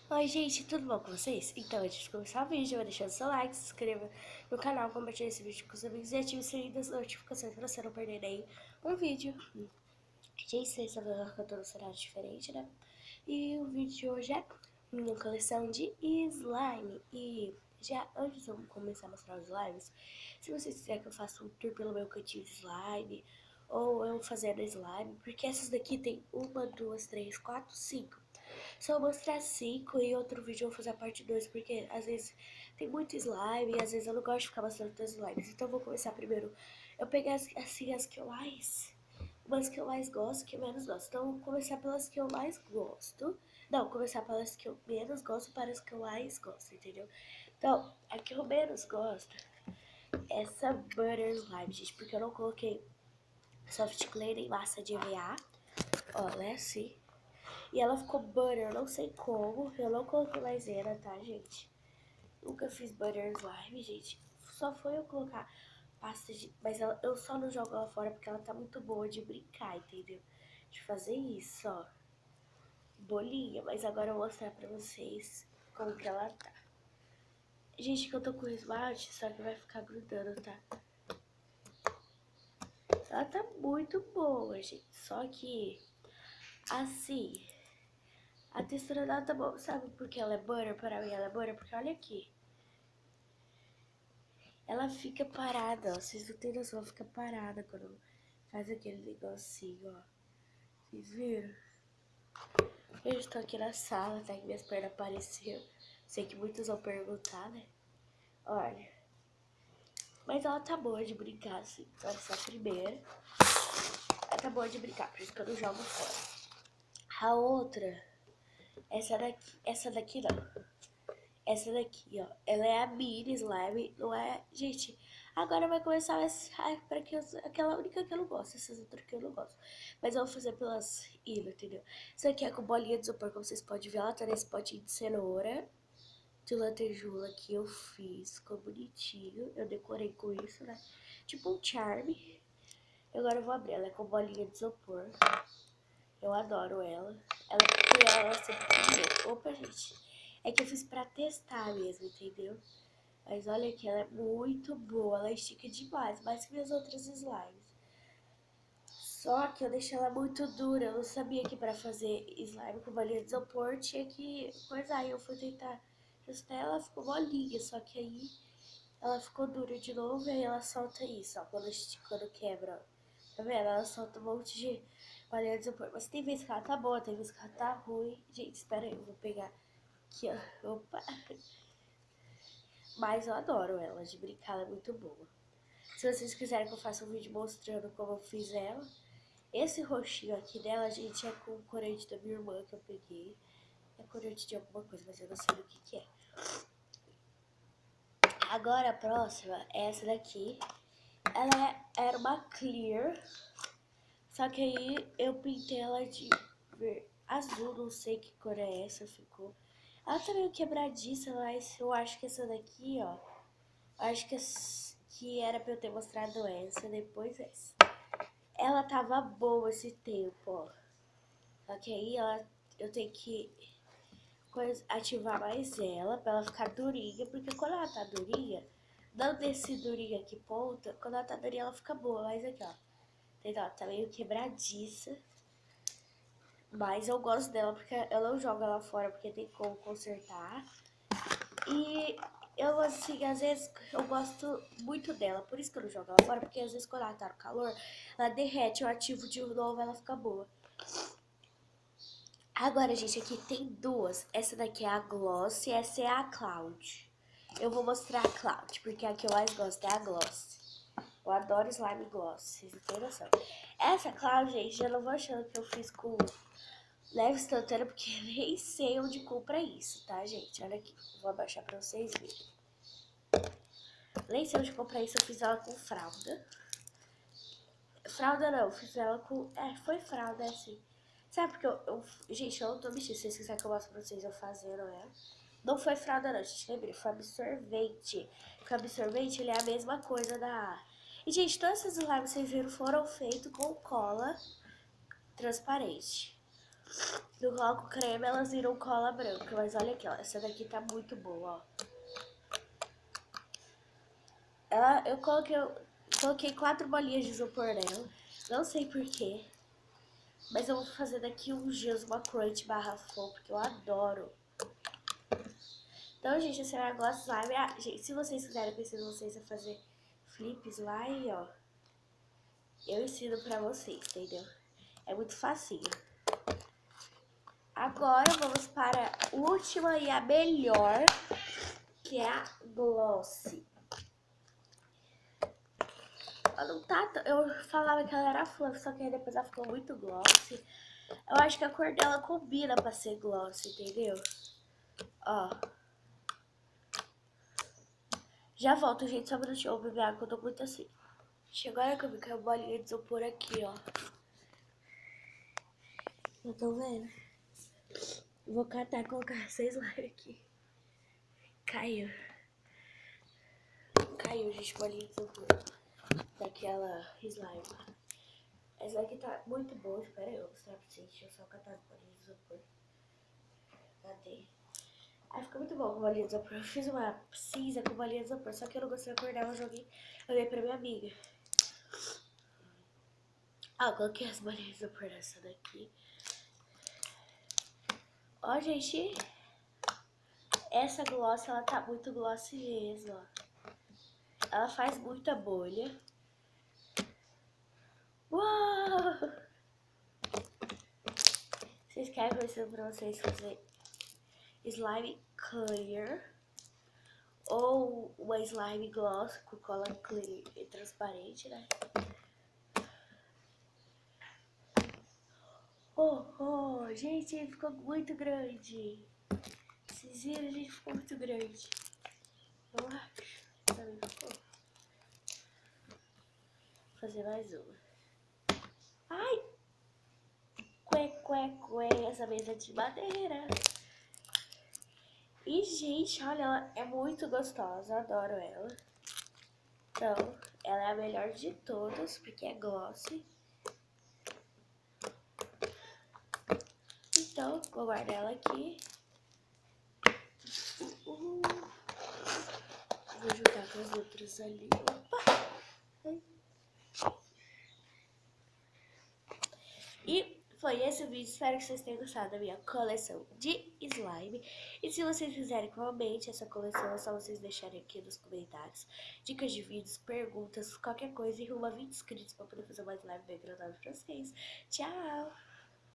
Oi, gente, tudo bom com vocês? Então, antes de começar o vídeo, vai deixando seu like, se inscreva no canal, compartilhe esse vídeo com os amigos e ative o sininho das notificações pra você não perder aí um vídeo. Gente, vocês estão vendo que eu tô no cenário diferente, né? E o vídeo de hoje é minha coleção de slime. E já antes de eu começar a mostrar os slimes, se vocês quiserem que eu faça um tour pelo meu cantinho de slime, ou eu fazendo slime, porque essas daqui tem uma, duas, três, quatro, cinco. Se eu mostrar 5 e outro vídeo eu vou fazer a parte 2 porque às vezes tem muito slime e às vezes eu não gosto de ficar mostrando tantos slimes. Então eu vou começar primeiro. Eu peguei assim as que eu mais. Umas que eu mais gosto, que eu menos gosto. Então eu vou começar pelas que eu mais gosto. Não, começar pelas que eu menos gosto para as que eu mais gosto, entendeu? Então, a que eu menos gosto é essa Butter Slime, gente, porque eu não coloquei soft clay nem massa de EVA. Ó, ela é assim. E ela ficou butter, eu não sei como. Eu não coloquei maisena, tá, gente? Nunca fiz butter slime, gente. Só foi eu colocar pasta de... Mas eu só não jogo ela fora porque ela tá muito boa de brincar, entendeu? De fazer isso, ó. Bolinha. Mas agora eu vou mostrar pra vocês como que ela tá. Gente, que eu tô com esmalte, só que vai ficar grudando, tá? Ela tá muito boa, gente. Só que, assim... A textura dela tá boa. Sabe por que ela é butter? Para mim ela é butter? Porque olha aqui. Ela fica parada, ó. Vocês não tem noção, ela fica parada quando faz aquele negocinho, ó. Vocês viram? Eu estou aqui na sala, tá? Que minhas pernas apareceram. Sei que muitos vão perguntar, né? Olha. Mas ela tá boa de brincar, assim. Essa é a primeira. Ela tá boa de brincar, por isso que eu não jogo fora. A outra, essa daqui não. Essa daqui, ó, ela é a mini slime, não é... Gente, agora vai começar para que aquela única que eu não gosto, essas outras que eu não gosto. Mas eu vou fazer pelas ilhas, entendeu? Essa aqui é com bolinha de isopor, como vocês podem ver, ela tá nesse potinho de cenoura, de lantejoula que eu fiz, ficou bonitinho. Eu decorei com isso, né? Tipo um charme. Agora eu vou abrir, ela é com bolinha de isopor. Eu adoro ela. Ela sempre tem. Opa, gente. É que eu fiz pra testar mesmo, entendeu? Mas olha que ela é muito boa. Ela estica demais, mais que minhas outras slimes. Só que eu deixei ela muito dura. Eu não sabia que pra fazer slime com bolinha de isopor tinha que coisar. Aí eu fui tentar testar, ela ficou molinha. Só que aí ela ficou dura de novo e aí ela solta isso, ó. Quando quebra, ó. Tá vendo? Ela solta um monte de bolinha de isopor. Mas tem vezes que ela tá boa, tem vezes que ela tá ruim. Gente, espera aí, eu vou pegar aqui, ó. Opa! Mas eu adoro ela, de brincar, ela é muito boa. Se vocês quiserem que eu faça um vídeo mostrando como eu fiz ela, esse roxinho aqui dela, gente, é com o corante da minha irmã que eu peguei. É corante de alguma coisa, mas eu não sei do que é. Agora a próxima é essa daqui. Era uma clear, só que aí eu pintei ela de azul, não sei que cor é essa, ficou. Ela tá meio quebradiça, mas eu acho que essa daqui, ó, acho que era pra eu ter mostrado essa, depois essa. Ela tava boa esse tempo, ó. Só que aí eu tenho que ativar mais ela pra ela ficar durinha, porque quando ela tá durinha, não desse durinha aqui ponta, quando ela tá durinha ela fica boa, mas aqui, ó. Entendeu? Ela tá meio quebradiça. Mas eu gosto dela porque eu não jogo ela fora porque tem como consertar. E eu, assim, às vezes eu gosto muito dela, por isso que eu não jogo ela fora, porque às vezes quando ela tá no calor, ela derrete, eu ativo de novo, ela fica boa. Agora, gente, aqui tem duas. Essa daqui é a Gloss e essa é a Cloud. Eu vou mostrar a Cloud, porque a que eu mais gosto é a Gloss. Eu adoro slime gloss, vocês não têm noção. Essa Cloud, gente, eu não vou achando que eu fiz com leve instantânea, porque nem sei onde compra isso, tá, gente? Olha aqui, vou abaixar pra vocês verem. Nem sei onde compra isso, eu fiz ela com fralda. Fralda não, fiz ela com... foi fralda, assim. Sabe porque gente, eu não tô mexendo. Se vocês quiserem que eu mostre pra vocês eu fazendo ela. Não foi fralda não, gente, lembrei. Foi absorvente. Porque o absorvente, ele é a mesma coisa da... E, gente, todas essas lives, vocês viram, foram feitos com cola transparente. Eu coloco creme, elas viram cola branca. Mas olha aqui, ó. Essa daqui tá muito boa, ó. Eu coloquei 4 bolinhas de isopor nela. Não sei porquê. Mas eu vou fazer daqui uns dias uma crunch barra flor, porque eu adoro. Então, gente, esse é o negócio slime. Ah, gente, se vocês quiserem, eu ensino vocês a fazer flip slime, ó. Eu ensino pra vocês, entendeu? É muito facinho. Agora vamos para a última e a melhor, que é a gloss. Ela não tá... Eu falava que ela era fluff, só que aí depois ela ficou muito gloss. Eu acho que a cor dela combina pra ser gloss, entendeu? Ó. Já volto, gente, só um minutinho. Eu vou beber água, que eu tô muito assim. Agora que eu vi que a bolinha de isopor aqui, ó. Não tô vendo? Vou catar e colocar 6 slime aqui. Caiu. Caiu, gente, bolinha de isopor. Daquela slime. Essa aqui tá muito boa. Espera aí, eu vou mostrar pra vocês. Deixa eu só catar as bolinhas de isopor. Cadê? Aí fica muito bom com bolinha de isopor. Eu fiz uma cinza com bolinha de isopor, só que eu não gostei da cor dela, eu dei pra minha amiga. Ah, eu coloquei as bolinhas de isopor nessa daqui. Ó, gente. Essa gloss, ela tá muito gloss mesmo, ó. Ela faz muita bolha. Uau! Vocês querem que eu ensine pra vocês fazer slime clear ou uma slime gloss com cola clear e transparente, né? Oh, gente, ficou muito grande. Vocês viram, gente, ficou muito grande. Eu acho. Também ficou. Vou fazer mais uma. Ai! Essa mesa é de madeira. E, gente, olha, ela é muito gostosa, eu adoro ela. Então, ela é a melhor de todas, porque é gloss. Então, vou guardar ela aqui. Vou juntar com as outras ali. Opa! E foi esse o vídeo, espero que vocês tenham gostado da minha coleção de slime. E se vocês quiserem que eu aumente essa coleção, é só vocês deixarem aqui nos comentários dicas de vídeos, perguntas, qualquer coisa, e rumo a 20 inscritos pra poder fazer uma slime bem agradável pra vocês. Tchau!